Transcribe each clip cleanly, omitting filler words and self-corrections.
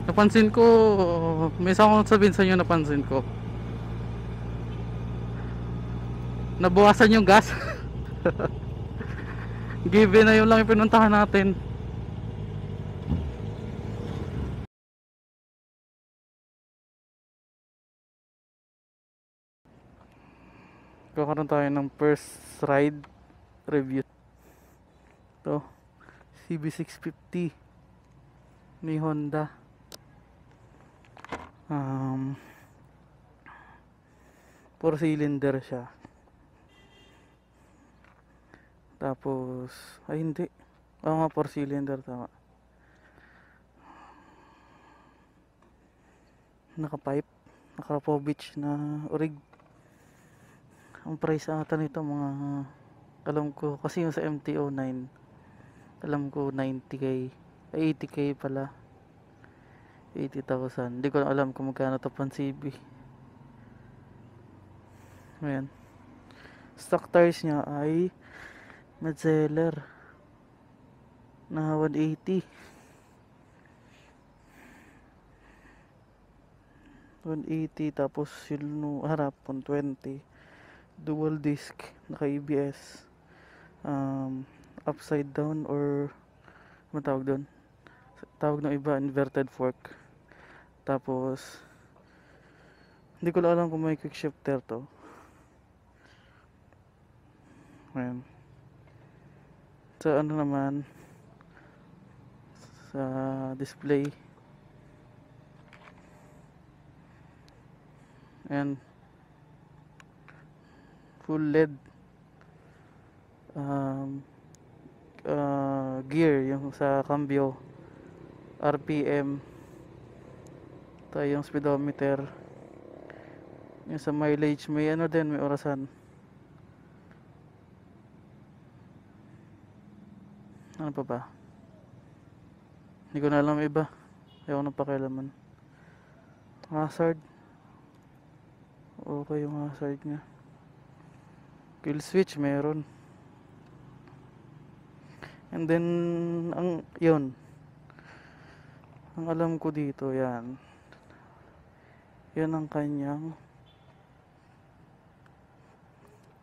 Napansin ko, may isa akong sabihin sa inyo, napansin ko. Nabawasan yung gas. Given na yun lang yung pinuntahan natin. Kakaroon tayo ng first ride review. Ito, CB650 ni Honda. 4 cylinder siya. Tapos, ay hindi. Oo nga, 4 cylinder, tama. Naka-pipe, naka-Povich na orig. Ang price ata nito mga, alam ko, kasi yung sa MT-09, alam ko 90k, ay 80k pala. 80,000. Hindi ko na alam kung magkano to pang CB. Ayan. Stock tires niya ay Metzeler na 180. 180, tapos yung harap 120. Dual disc, naka ABS. Upside down, or ano tawag doon? Tawag ng iba, inverted fork. Tapos hindi ko lang alam kung may quick shifter to. Ayan. Sa ano naman, sa display, ayan, full LED. Gear, yung sa cambio, RPM, tayo yung speedometer. Yung sa mileage, may ano din, may orasan. Ano pa ba? Hindi ko na alam iba. Ayaw ko nang pakialaman. Hazard, okay yung hazard nya. Kill switch meron. And then yun, ang alam ko dito, yan ang kanyang,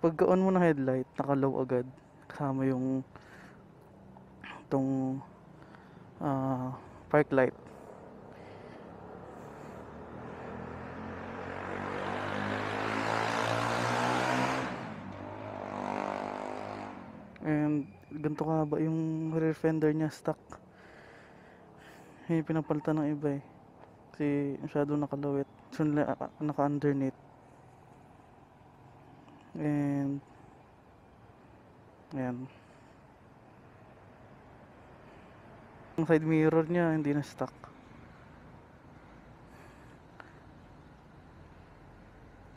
pagka-on mo ng headlight, naka-low agad kasama yung itong park light. And ganito ka ba yung rear fender niya, stock. Hindi pinapalitan ng iba eh, kasi masyado nakalawit. So naka-underneath. And ayan, ang side mirror niya hindi na stock.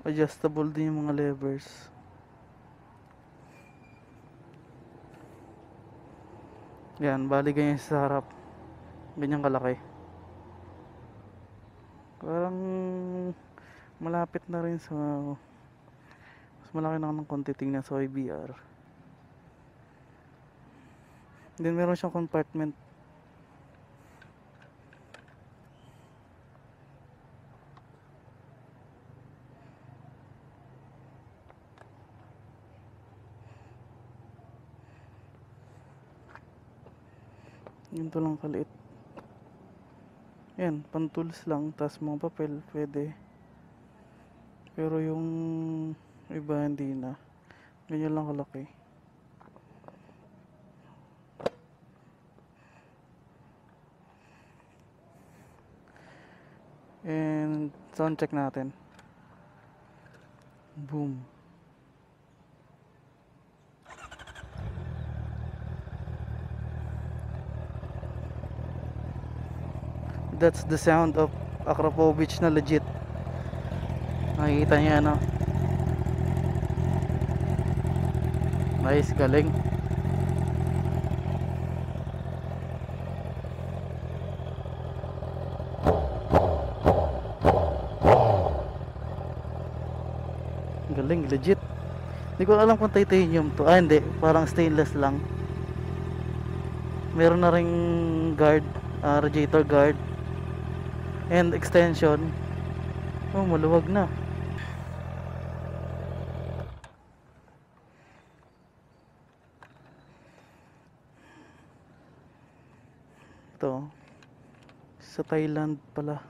Adjustable din yung mga levers. Yan, bali ganyan sa harap. Ganyan kalaki. Parang malapit na rin sa, mas malaki na ng konti tingnan sa IBR. Then meron siyang compartment. Ganito lang kaliit. Yan, pantools lang, tas mga papel pwede. Pero yung iba hindi na. Ganyan lang kalaki. And sound check natin. Boom. That's the sound of Akrapovic na legit. Nakikita niya ano. Nice, galing. Galing, legit. Hindi ko alam kung titanium to. Ah, hindi. Parang stainless lang. Meron na ring guard, radiator guard. and extension. Oh, maluwag na. Ito sa Thailand pala.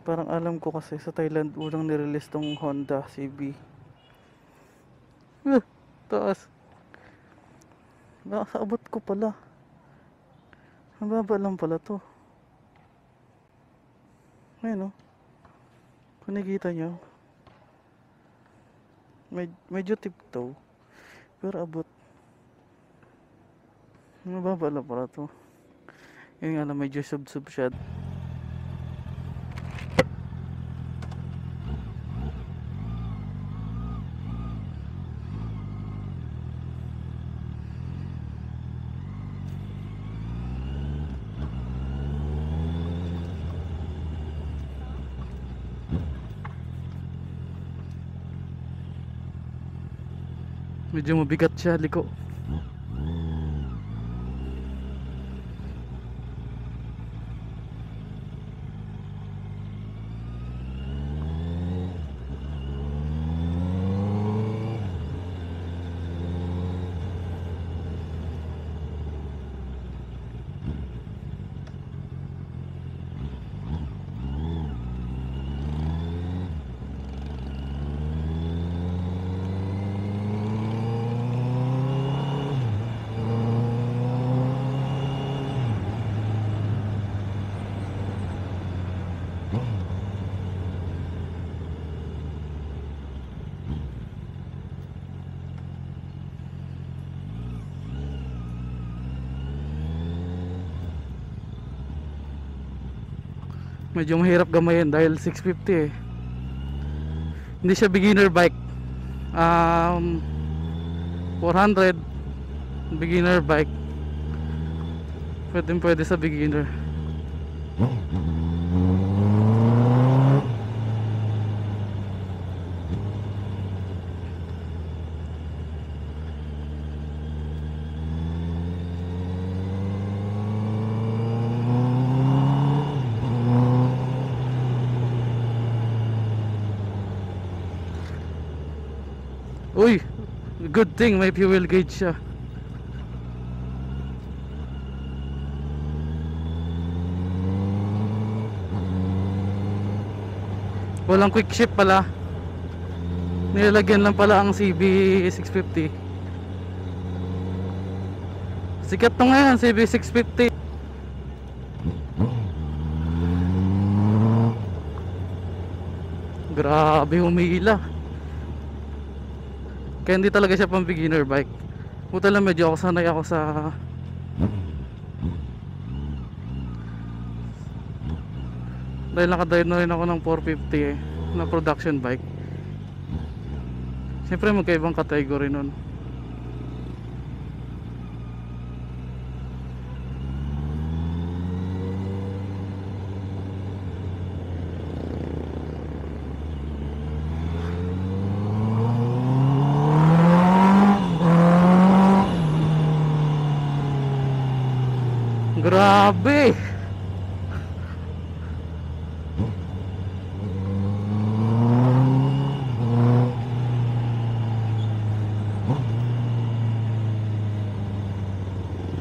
Parang alam ko kasi sa Thailand unang nirelease tong Honda CB. Taas. Nakaabot ko pala. Ang baba lang pala to. Ayun o. Kung nakikita nyo. Medyo tiptoe. Pero abot. Ang baba lang pala to. Yun nga lang, medyo sub-sub siya. Medyo mabigat siya, liko. Medyo mahirap gamayin dahil 650 eh. Hindi siya beginner bike. 400 beginner bike. Pwede sa beginner. Uy, good thing may fuel gauge siya. Walang quick shift pala. Nilalagyan lang pala ang CB 650. Sikat to ngayon, CB 650. Grabe humila. Kaya hindi talaga siya pang beginner bike. Buta lang medyo ako sanay ako sa dahil nakadrive na rin ako ng 450 eh, na production bike. Siyempre magkaibang category nun. Grabe.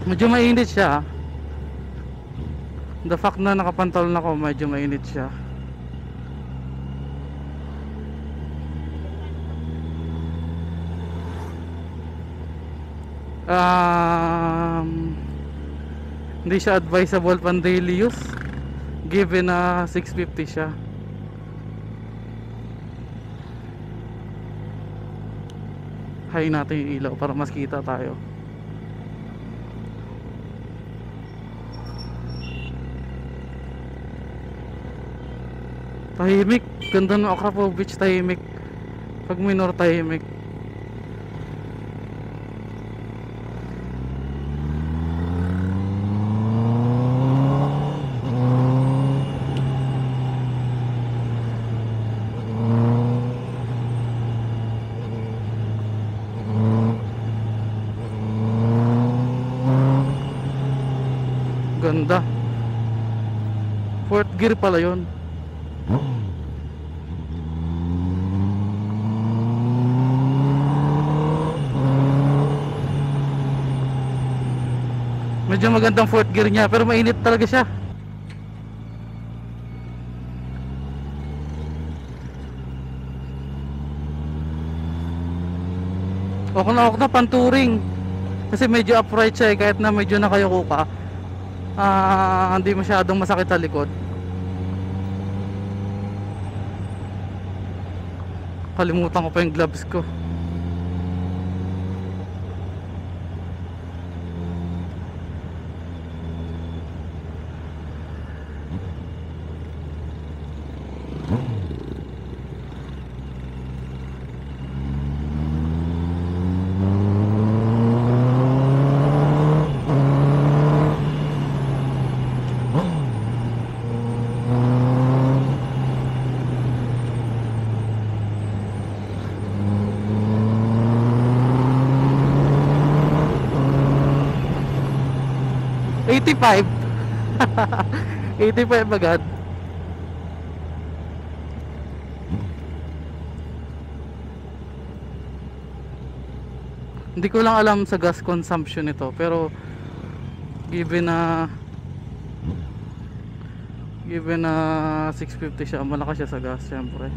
Medyo mainit siya. The fact na nakapantalon ako, medyo mainit siya. Hindi siya advisable pang daily use given na 650 siya. High natin yung ilaw para mas kita tayo. Tahimik, ganda ng Akrapovic, tahimik. Pag minor, tahimik. Ganda. Fourth gear pala yun. Medyo magandang fourth gear niya, pero mainit talaga siya. Okay na panturing. Kasi medyo upright siya kahit na medyo nakayuko ka. Hindi masyadong masakit sa likod. Kalimutan ko pa yung gloves ko. $85. $85 agad. Hindi ko lang alam sa gas consumption nito, pero given na 650 siya, malakas siya sa gas syempre.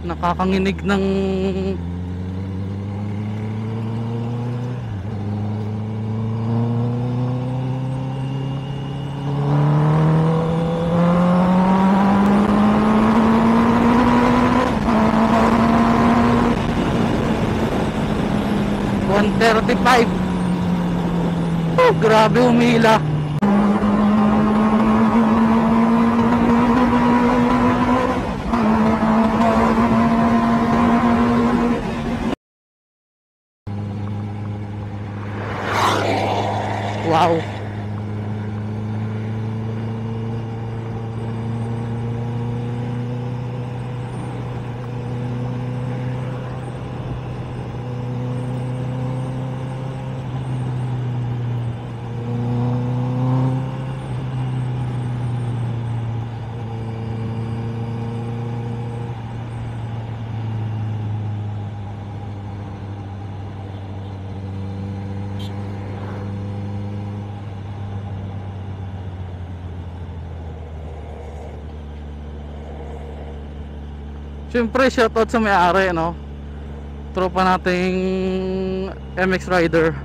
Nakakanginig ng $135. Oh, grabe umila. Wow. Siyempre shoutout sa may-ari, no? Tropa nating MX Rider.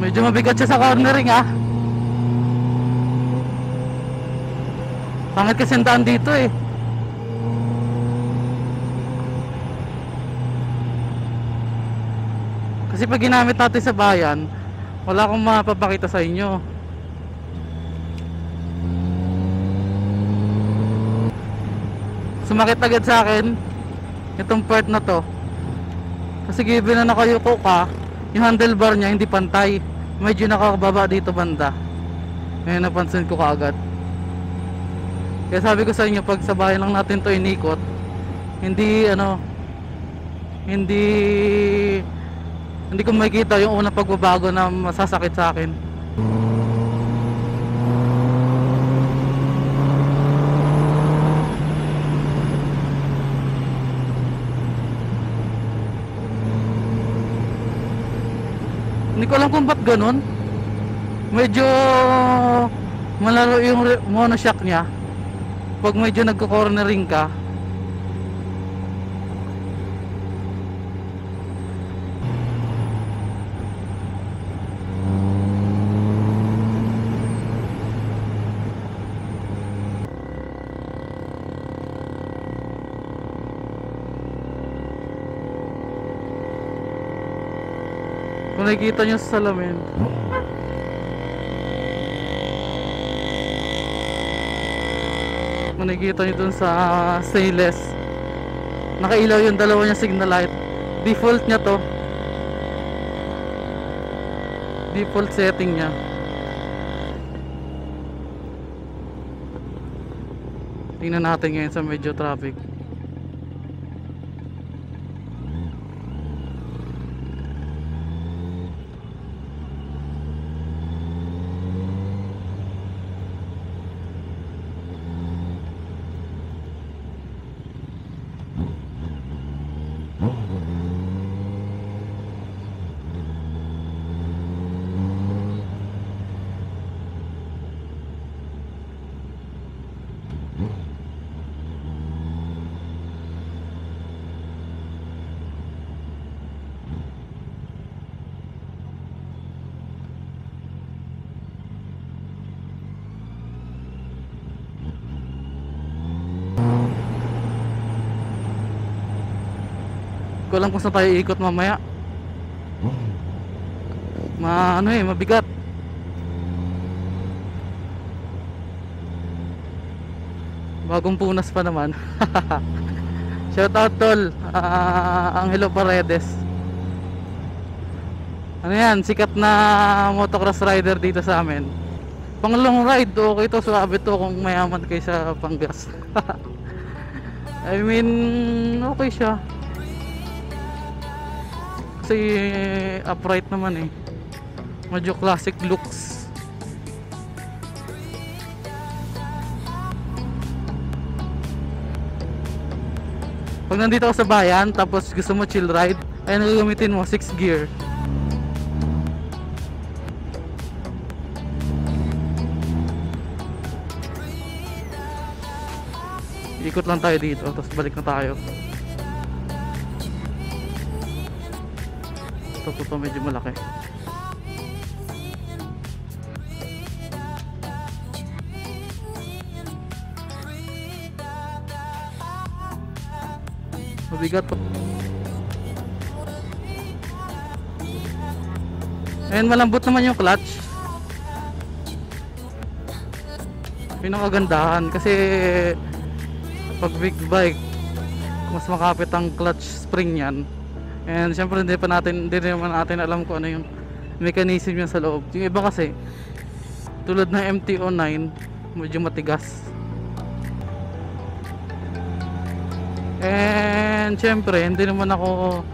Medyo mabigat siya sa cornering, ah. Pangit kasi ang daan dito eh. Kasi pag ginamit natin sa bayan, wala akong mapapakita sa inyo. Sumakit agad sa akin itong part na to. Kasi given na nakayuko ka, yung handlebar niya hindi pantay. Medyo nakakababa dito banda. Ngayon napansin ko kaagad. Kaya sabi ko sa inyo, pag sa bayan lang natin to inikot, hindi ko makikita yung unang pagbabago na masasakit sa akin. Hindi ko alam kung ba't ganun. Medyo malaro yung monoshock niya pag medyo nagko-cornering ka. Kung nakikita nyo sa salamin, kung nakikita nyo dun sa stainless, nakailaw yung dalawa niya signal light. Default nya to, default setting nya. Tingnan natin ngayon sa medyo traffic. Ko lang kung saan tayo ikot mamaya. Mabigat. Bagong punas pa naman. Shout out tol, Angelo Paredes. Ano yan, sikat na motocross rider dito sa amin. Pang long ride, okay to, suabe to kung mayaman kayo sa Panggas. I mean, okay siya. Kasi upright naman eh. Medyo classic looks. Pag nandito ka sa bayan, tapos gusto mo chill ride, ay gagamitin mo 6 gear. Ikot lang tayo dito, tapos balik na tayo. Ito medyo malaki. Mabigat po. Ayan, malambot naman yung clutch. Pinakagandahan kasi pag big bike, mas makapit ang clutch spring yan. And syempre hindi naman natin alam kung ano yung mechanism niya sa loob. Yung iba kasi tulad ng MT-09 medyo matigas. And syempre hindi naman ako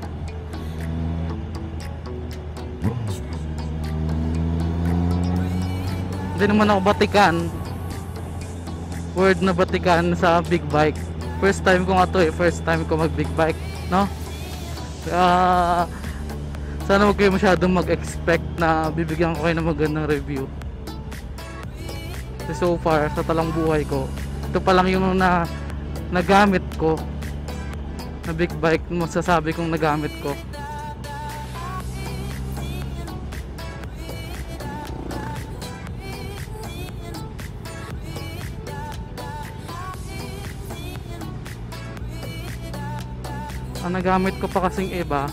batikan, word na batikan sa big bike. First time ko nga to eh, first time ko mag big bike, no? Sana huwag kayo masyadong mag-expect na bibigyan ko kayo ng magandang review. So far sa talang buhay ko, ito pa lang yung nagamit ko na big bike, masasabi kong nagamit ko. Ang nagamit ko pa kasing iba,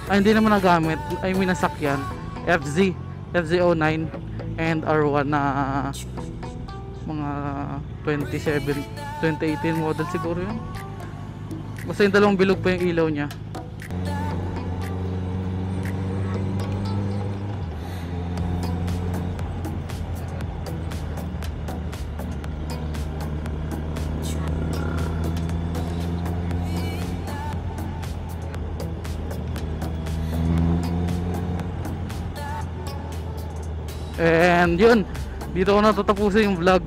ay hindi naman nagamit, ay minasakyan, FZ09 and R1 na mga 2018 model siguro yun. Basta yung dalawang bilog pa yung ilaw niya. And yun, dito ko natatapusin yung vlog.